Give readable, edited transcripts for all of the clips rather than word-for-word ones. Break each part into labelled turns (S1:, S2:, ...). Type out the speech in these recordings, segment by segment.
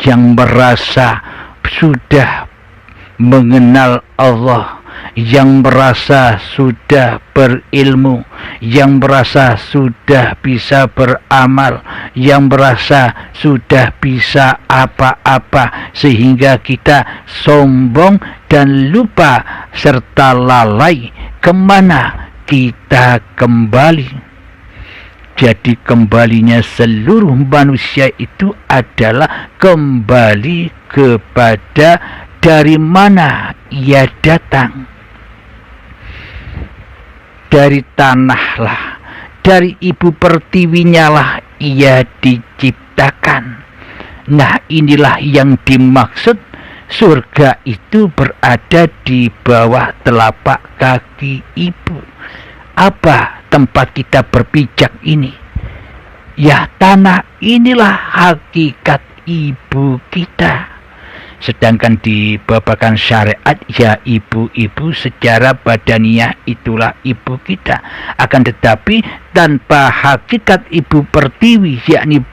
S1: yang merasa sudah mengenal Allah, yang merasa sudah berilmu, yang merasa sudah bisa beramal, yang merasa sudah bisa apa-apa, sehingga kita sombong dan lupa serta lalai kemana kita kembali. Jadi kembalinya seluruh manusia itu adalah kembali kepada dari mana ia datang. Dari tanahlah, dari ibu pertiwinya lah ia diciptakan. Nah, inilah yang dimaksud surga itu berada di bawah telapak kaki ibu. Apa tempat kita berpijak ini? Ya, tanah inilah hakikat ibu kita. Sedangkan di babakan syariat, ya ibu-ibu secara badaniah itulah ibu kita. Akan tetapi tanpa hakikat ibu pertiwi, yakni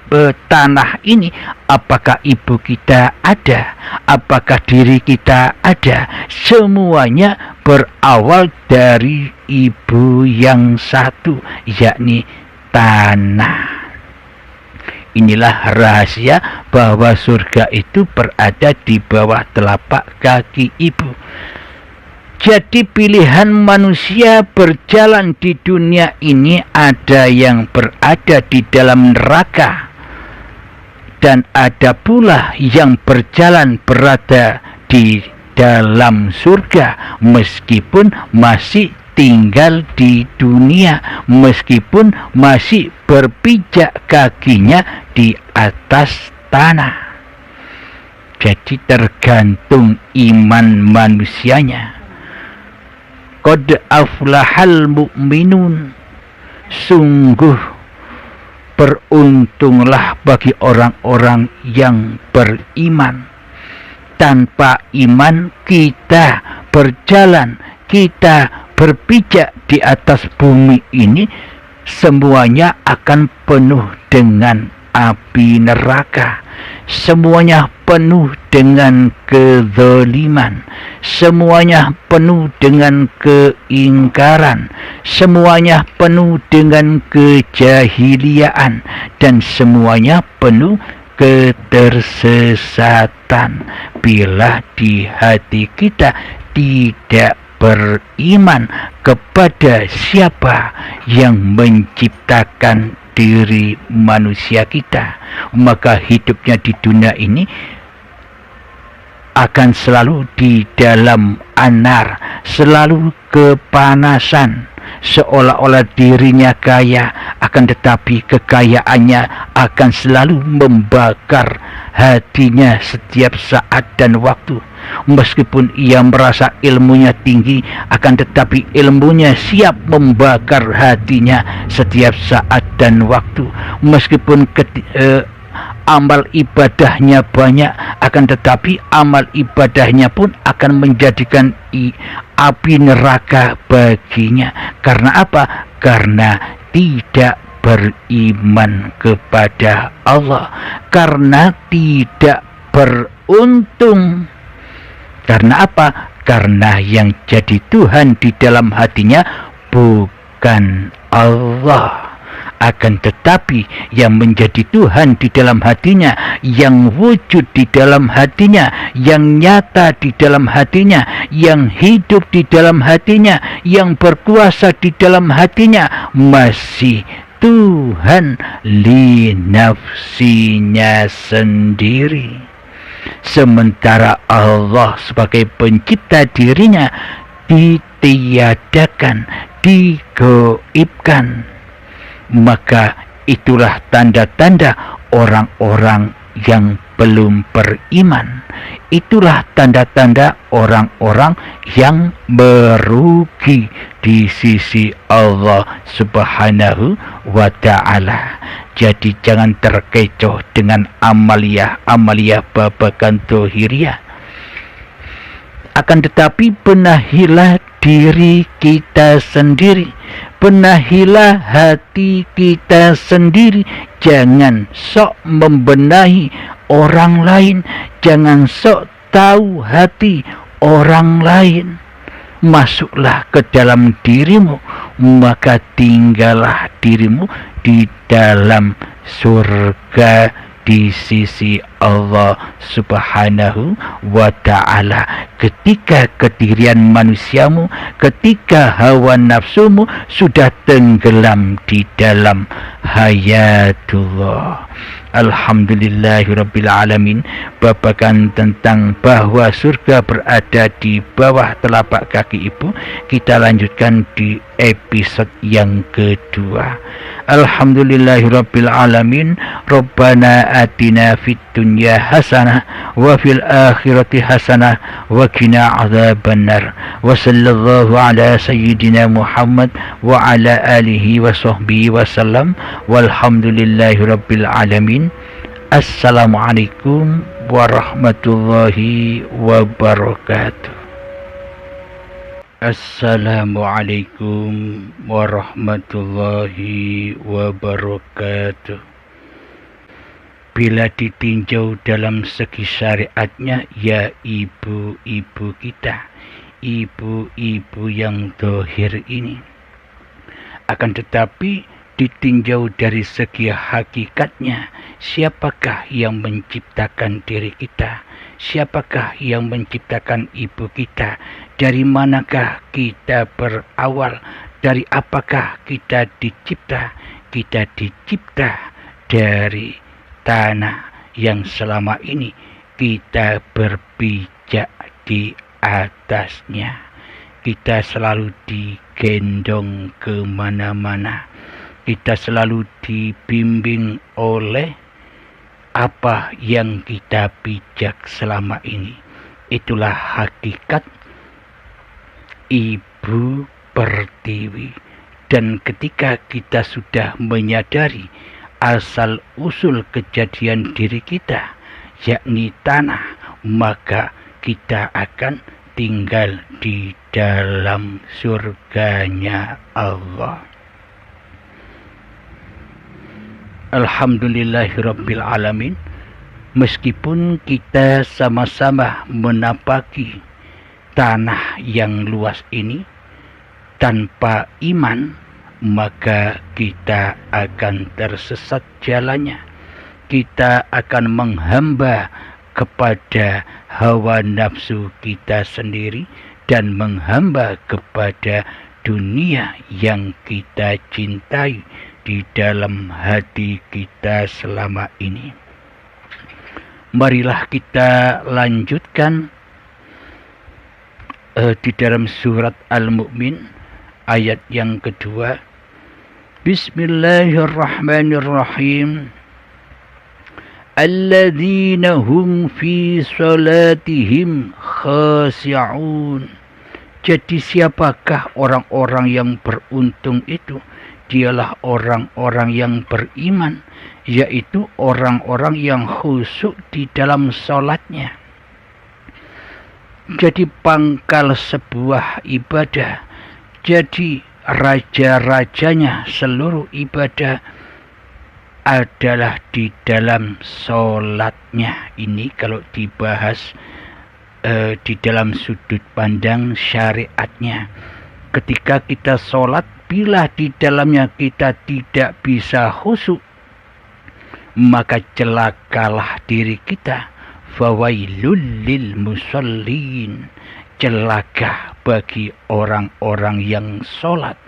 S1: tanah ini, apakah ibu kita ada? Apakah diri kita ada? Semuanya berawal dari ibu yang satu, yakni tanah. Inilah rahasia bahwa surga itu berada di bawah telapak kaki ibu. Jadi pilihan manusia berjalan di dunia ini, ada yang berada di dalam neraka, dan ada pula yang berjalan berada di dalam surga, meskipun masih tinggal di dunia, meskipun masih berpijak kakinya di atas tanah. Jadi tergantung iman manusianya. Qad aflahal mu'minun, sungguh beruntunglah bagi orang-orang yang beriman. Tanpa iman kita berjalan, kita berpijak di atas bumi ini, semuanya akan penuh dengan api neraka. Semuanya penuh dengan kezaliman, semuanya penuh dengan keingkaran, semuanya penuh dengan kejahiliaan, dan semuanya penuh ketersesatan. Bila di hati kita tidak beriman kepada siapa yang menciptakan diri manusia kita, maka hidupnya di dunia ini akan selalu di dalam anar, selalu kepanasan, seolah-olah dirinya kaya, akan tetapi kekayaannya akan selalu membakar hatinya setiap saat dan waktu. Meskipun ia merasa ilmunya tinggi, akan tetapi ilmunya siap membakar hatinya setiap saat dan waktu. Meskipun amal ibadahnya banyak, akan tetapi amal ibadahnya pun akan menjadikan api neraka baginya. Karena apa? Karena tidak beriman kepada Allah, karena tidak beruntung. Karena apa? Karena yang jadi Tuhan di dalam hatinya bukan Allah. Akan tetapi yang menjadi Tuhan di dalam hatinya, yang wujud di dalam hatinya, yang nyata di dalam hatinya, yang hidup di dalam hatinya, yang berkuasa di dalam hatinya, masih Tuhan li nafsinya sendiri. Sementara Allah sebagai pencipta dirinya ditiadakan, digoibkan. Maka itulah tanda-tanda orang-orang yang belum beriman. Itulah tanda-tanda orang-orang yang merugi di sisi Allah Subhanahu wa ta'ala. Jadi jangan terkecoh dengan amaliyah babakan dohiriyah. Akan tetapi benahilah diri kita sendiri, benahilah hati kita sendiri. Jangan sok membenahi orang lain, jangan sok tahu hati orang lain. Masuklah ke dalam dirimu, maka tinggallah dirimu di dalam surga di sisi Allah Subhanahu wa ta'ala. Ketika kedirian manusiamu, ketika hawa nafsumu sudah tenggelam di dalam hayatullah. Alhamdulillahirabbil alamin. Babakan tentang bahwa surga berada di bawah telapak kaki ibu kita lanjutkan di episode yang kedua. Alhamdulillahirabbil alamin. Rabbana atina fid dunya hasanah wa fil akhirati hasanah wa qina adzabannar. Wa sallallahu ala sayyidina Muhammad wa ala alihi wa sahbihi wasallam. Walhamdulillahirabbil alamin. Assalamualaikum warahmatullahi wabarakatuh. Assalamualaikum warahmatullahi wabarakatuh. Bila ditinjau dalam segi syariatnya, ya ibu-ibu kita, ibu-ibu yang dohir ini. Akan tetapi ditinjau dari segi hakikatnya, siapakah yang menciptakan diri kita? Siapakah yang menciptakan ibu kita? Dari manakah kita berawal? Dari apakah kita dicipta? Kita dicipta dari tanah yang selama ini kita berpijak di atasnya. Kita selalu digendong kemana-mana. Kita selalu dibimbing oleh apa yang kita pijak selama ini. Itulah hakikat Ibu Pertiwi. Dan ketika kita sudah menyadari asal usul kejadian diri kita, yakni tanah, maka kita akan tinggal di dalam surganya Allah. Alhamdulillahirabbil alamin. Meskipun kita sama-sama menapaki tanah yang luas ini tanpa iman, maka kita akan tersesat jalannya. Kita akan menghamba kepada hawa nafsu kita sendiri dan menghamba kepada dunia yang kita cintai di dalam hati kita selama ini. Marilah kita lanjutkan di dalam surat Al-Mu'min ayat yang kedua. Bismillahirrahmanirrahim. Alladzina hum fi salatihim khashi'un. Jadi siapakah orang-orang yang beruntung itu? Dialah orang-orang yang beriman, yaitu orang-orang yang khusyuk di dalam sholatnya. Jadi pangkal sebuah ibadah, jadi raja-rajanya seluruh ibadah adalah di dalam sholatnya. Ini kalau dibahas di dalam sudut pandang syariatnya. Ketika kita sholat, bila di dalamnya kita tidak bisa khusyuk, maka celakalah diri kita. Fawailul lil musallin. Celaka bagi orang-orang yang sholat.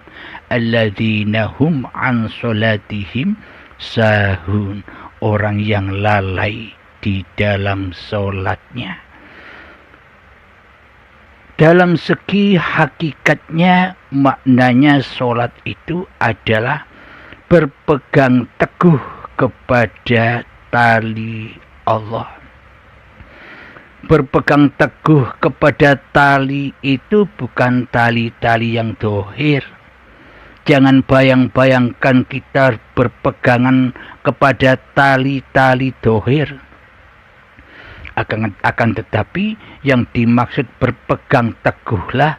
S1: Alladzina hum an sholatihim sahun. Orang yang lalai di dalam sholatnya. Dalam segi hakikatnya, maknanya sholat itu adalah berpegang teguh kepada tali Allah. Berpegang teguh kepada tali itu bukan tali-tali yang dohir. Jangan bayang-bayangkan kita berpegangan kepada tali-tali dohir. Akan tetapi yang dimaksud berpegang teguhlah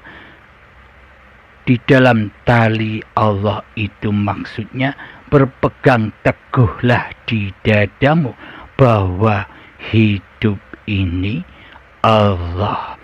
S1: di dalam tali Allah itu maksudnya berpegang teguhlah di dadamu bahwa hidup ini Allah.